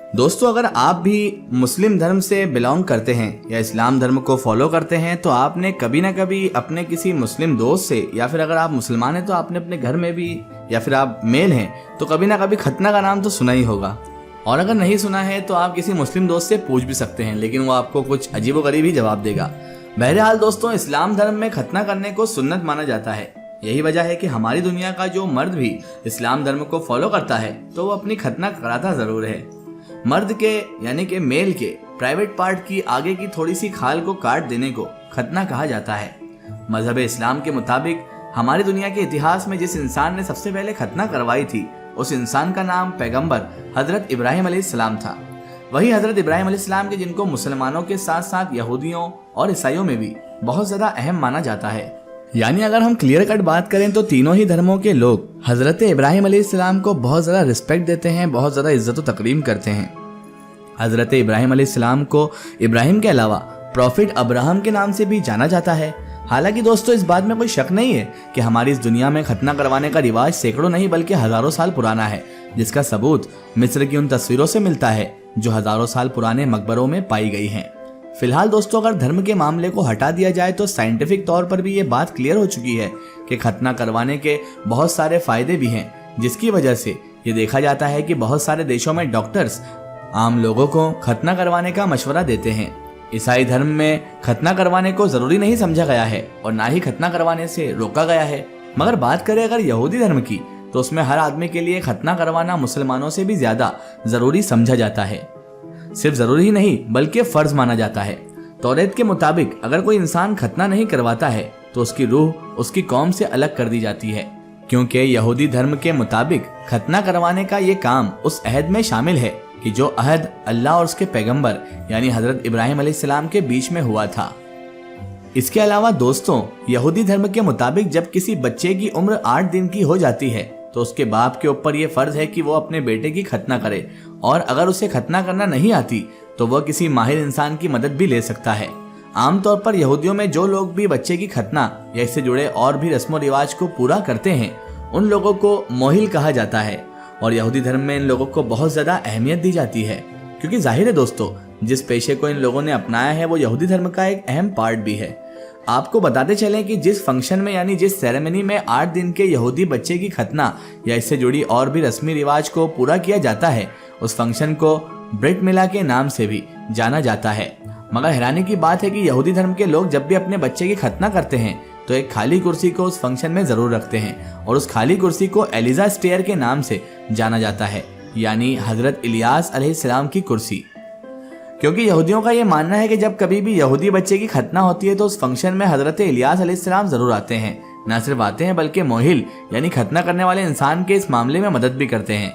दोस्तों, अगर आप भी मुस्लिम धर्म से बिलोंग करते हैं या इस्लाम धर्म को फॉलो करते हैं तो आपने कभी ना कभी अपने किसी मुस्लिम दोस्त से, या फिर अगर आप मुसलमान हैं तो आपने अपने घर में भी, या फिर आप मेल हैं तो कभी ना कभी खतना का नाम तो सुना ही होगा। और अगर नहीं सुना है तो आप किसी मुस्लिम दोस्त से पूछ भी सकते हैं, लेकिन वो आपको कुछ अजीबोगरीब ही जवाब देगा। बहरहाल दोस्तों, इस्लाम धर्म में खतना करने को सुन्नत माना जाता है। यही वजह है कि हमारी दुनिया का जो मर्द भी इस्लाम धर्म को फॉलो करता है तो वो अपनी खतना कराता जरूर है। मर्द के यानी कि मेल के प्राइवेट पार्ट की आगे की थोड़ी सी खाल को काट देने को खतना कहा जाता है। मजहब इस्लाम के मुताबिक हमारी दुनिया के इतिहास में जिस इंसान ने सबसे पहले खतना करवाई थी उस इंसान का नाम पैगंबर हजरत इब्राहिम अलैहिस्सलाम था। वही हजरत इब्राहिम अलैहिस्सलाम के जिनको मुसलमानों के साथ साथ यहूदियों और ईसाइयों में भी बहुत ज्यादा अहम माना जाता है। यानी अगर हम क्लियर कट बात करें तो तीनों ही धर्मों के लोग हजरत इब्राहिम अलैहिस्सलाम को बहुत ज्यादा रिस्पेक्ट देते हैं, बहुत ज्यादा इज्जत और तकरीम करते हैं। हजरत इब्राहिम अलैहिस्सलाम को इब्राहिम के अलावा प्रॉफिट अब्राहम के नाम से भी जाना जाता है। हालांकि दोस्तों, इस बात में कोई शक नहीं है कि हमारी इस दुनिया में खतना करवाने का रिवाज सैकड़ों नहीं बल्कि हजारों साल पुराना है, जिसका सबूत मिस्र की उन तस्वीरों से मिलता है जो हजारों साल पुराने मकबरों में पाई गई हैं। फिलहाल दोस्तों, अगर धर्म के मामले को हटा दिया जाए तो साइंटिफिक तौर पर भी ये बात क्लियर हो चुकी है कि खतना करवाने के बहुत सारे फायदे भी हैं, जिसकी वजह से ये देखा जाता है कि बहुत सारे देशों में डॉक्टर्स आम लोगों को खतना करवाने का मशवरा देते हैं। ईसाई धर्म में खतना करवाने को जरूरी नहीं समझा गया है और ना ही खतना करवाने से रोका गया है। मगर बात करें अगर यहूदी धर्म की तो उसमें हर आदमी के लिए खतना करवाना मुसलमानों से भी ज्यादा जरूरी समझा जाता है। सिर्फ जरूरी ही नहीं बल्कि फर्ज माना जाता है। तौरेत के मुताबिक अगर कोई इंसान खतना नहीं करवाता है तो उसकी रूह उसकी कौम से अलग कर दी जाती है, क्योंकि यहूदी धर्म के मुताबिक खतना करवाने का ये काम उस अहद में शामिल है कि जो अहद अल्लाह और उसके पैगंबर यानी हजरत इब्राहिम अलैहिस्सलाम के बीच में हुआ था। इसके अलावा दोस्तों, यहूदी धर्म के मुताबिक जब किसी बच्चे की उम्र 8 दिन की हो जाती है तो उसके बाप के ऊपर यह फर्ज है कि वो अपने बेटे की खतना करे, और अगर उसे खतना करना नहीं आती तो वह किसी माहिर इंसान की मदद भी ले सकता है। आमतौर पर यहूदियों में जो लोग भी बच्चे की खतना या इससे जुड़े और भी रस्मों रिवाज को पूरा करते हैं उन लोगों को मोहिल कहा जाता है, और यहूदी धर्म में इन लोगों को बहुत ज्यादा अहमियत दी जाती है, क्योंकि जाहिर है दोस्तों, जिस पेशे को इन लोगों ने अपनाया है वो यहूदी धर्म का एक अहम पार्ट भी है। आपको बताते चलें कि जिस फंक्शन में यानी जिस सेरेमनी में 8 दिन के यहूदी बच्चे की खतना या इससे जुड़ी और भी रस्मी रिवाज को पूरा किया जाता है, उस फंक्शन को ब्रिट मिला के नाम से भी जाना जाता है। मगर हैरानी की बात है कि यहूदी धर्म के लोग जब भी अपने बच्चे की खतना करते हैं तो एक खाली कुर्सी को उस फंक्शन में जरूर रखते हैं, और उस खाली कुर्सी को एलिजा स्टेयर के नाम से जाना जाता है, यानी हजरत इलियास अलैहिस्सलाम की कुर्सी। क्योंकि यहूदियों का यह मानना है कि जब कभी भी यहूदी बच्चे की खतना होती है तो उस फंक्शन में हजरत इलियास अलैहिस्सलाम जरूर आते हैं। न सिर्फ आते हैं बल्कि मोहिल यानी खतना करने वाले इंसान के इस मामले में मदद भी करते हैं।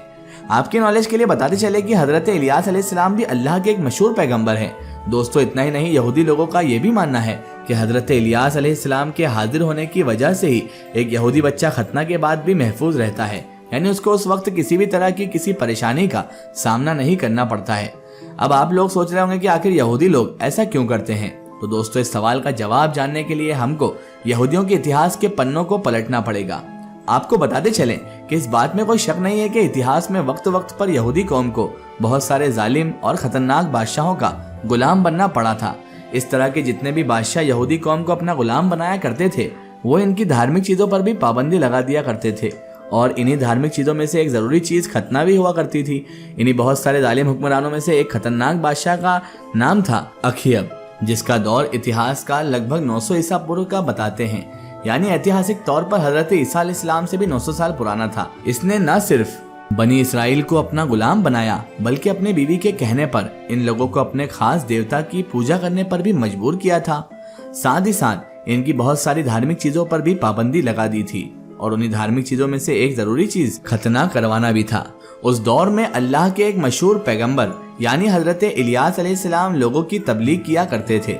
आपके नॉलेज के लिए बताते चले कि हजरत इलियास अलैहिस्सलाम भी अल्लाह के एक मशहूर पैगंबर हैं। दोस्तों, इतना ही नहीं, यहूदी लोगों का यह भी मानना है कि हजरत इलियास अलैहिस्सलाम के हाजिर होने की वजह से ही एक यहूदी बच्चा खतना के बाद भी महफूज रहता है, यानी उसको उस वक्त किसी भी तरह की किसी परेशानी का सामना नहीं करना पड़ता है। अब आप लोग सोच रहे होंगे कि आखिर यहूदी लोग ऐसा क्यों करते हैं, तो दोस्तों, इस सवाल का जवाब जानने के लिए हमको यहूदियों के इतिहास के पन्नों को पलटना पड़ेगा। आपको बताते चलें कि इस बात में कोई शक नहीं है कि इतिहास में वक्त वक्त पर यहूदी कौम को बहुत सारे जालिम और खतरनाक बादशाहों का गुलाम बनना पड़ा था। इस तरह के जितने भी बादशाह यहूदी कौम को अपना गुलाम बनाया करते थे वो इनकी धार्मिक चीजों पर भी पाबंदी लगा दिया करते थे, और इन्हीं धार्मिक चीजों में से एक जरूरी चीज खतना भी हुआ करती थी। इन्हीं बहुत सारे जालिम हुक्मरानों में से एक खतरनाक बादशाह का नाम था अखियब, जिसका दौर इतिहास का लगभग 900 ईसा पूर्व का बताते हैं, यानी ऐतिहासिक तौर पर हजरत ईसा अलैहिस्सलाम से भी 900 साल पुराना था। इसने न सिर्फ बनी इसराइल को अपना गुलाम बनाया बल्कि अपने बीवी के कहने पर इन लोगों को अपने खास देवता की पूजा करने पर भी मजबूर किया था। साथ ही साथ इनकी बहुत सारी धार्मिक चीजों पर भी पाबंदी लगा दी थी, और उन्हीं धार्मिक चीजों में से एक जरूरी चीज खतना करवाना भी था। उस दौर में अल्लाह के एक मशहूर पैगंबर यानी हजरत इलियास अलैहिस्सलाम लोगों की तबलीग किया करते थे।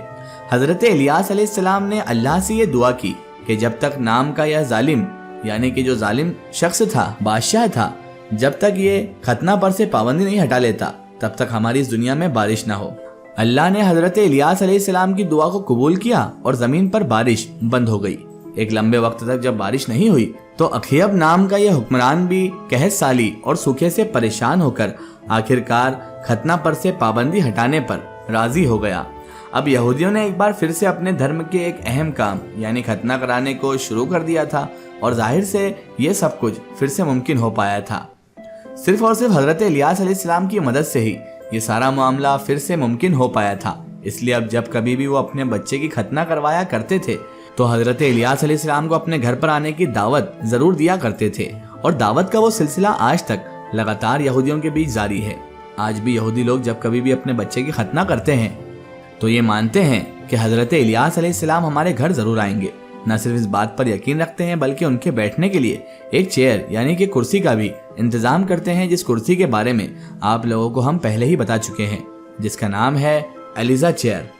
हजरत इलियास अलैहिस्सलाम ने अल्लाह से ये दुआ की कि जब तक नाम का यह जालिम यानी कि जो जालिम शख्स था, बादशाह था, जब तक ये खतना पर से पाबंदी नहीं हटा लेता तब तक हमारी इस दुनिया में बारिश ना हो। अल्लाह ने हजरत इलियास अलैहिस्सलाम की दुआ को कबूल किया और जमीन पर बारिश बंद हो गई। एक लंबे वक्त तक जब बारिश नहीं हुई तो अखियब नाम का यह हुक्मरान भी कहत साली और सूखे से परेशान होकर आखिरकार खतना पर से पाबंदी हटाने पर राजी हो गया। अब यहूदियों ने एक बार फिर से अपने धर्म के एक अहम काम यानी खतना कराने को शुरू कर दिया था और जाहिर से ये सब कुछ फिर से मुमकिन हो पाया था सिर्फ और सिर्फ हजरत इलियास अलैहिस्सलाम की मदद से ही ये सारा मामला फिर से मुमकिन हो पाया था। इसलिए अब जब कभी भी वो अपने बच्चे की खतना करवाया करते थे तो हजरत इलियास अलैहिस्सलाम को अपने घर पर आने की दावत जरूर दिया करते थे और दावत का वो सिलसिला आज तक लगातार यहूदियों के बीच जारी है। आज भी यहूदी लोग जब कभी भी अपने बच्चे की खतना करते हैं तो ये मानते हैं कि हजरत इलियास अलैहिस्सलाम हमारे घर जरूर आएंगे। न सिर्फ इस बात पर यकीन रखते हैं बल्कि उनके बैठने के लिए एक चेयर यानी कि कुर्सी का भी इंतजाम करते हैं, जिस कुर्सी के बारे में आप लोगों को हम पहले ही बता चुके हैं, जिसका नाम है एलिजा चेयर।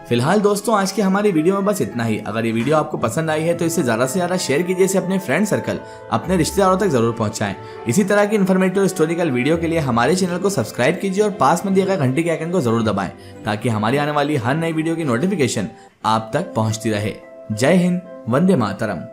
फिलहाल दोस्तों आज की हमारी वीडियो में बस इतना ही। अगर ये वीडियो आपको पसंद आई है तो इसे ज्यादा से ज्यादा शेयर कीजिए, इसे अपने फ्रेंड सर्कल अपने रिश्तेदारों तक जरूर पहुंचाएं। इसी तरह की इन्फॉर्मेटिव हिस्टोरिकल वीडियो के लिए हमारे चैनल को सब्सक्राइब कीजिए और पास में दिए गए घंटी के आइकन को जरूर दबाएं ताकि हमारी आने वाली हर नई वीडियो की नोटिफिकेशन आप तक पहुंचती रहे। जय हिंद, वंदे मातरम।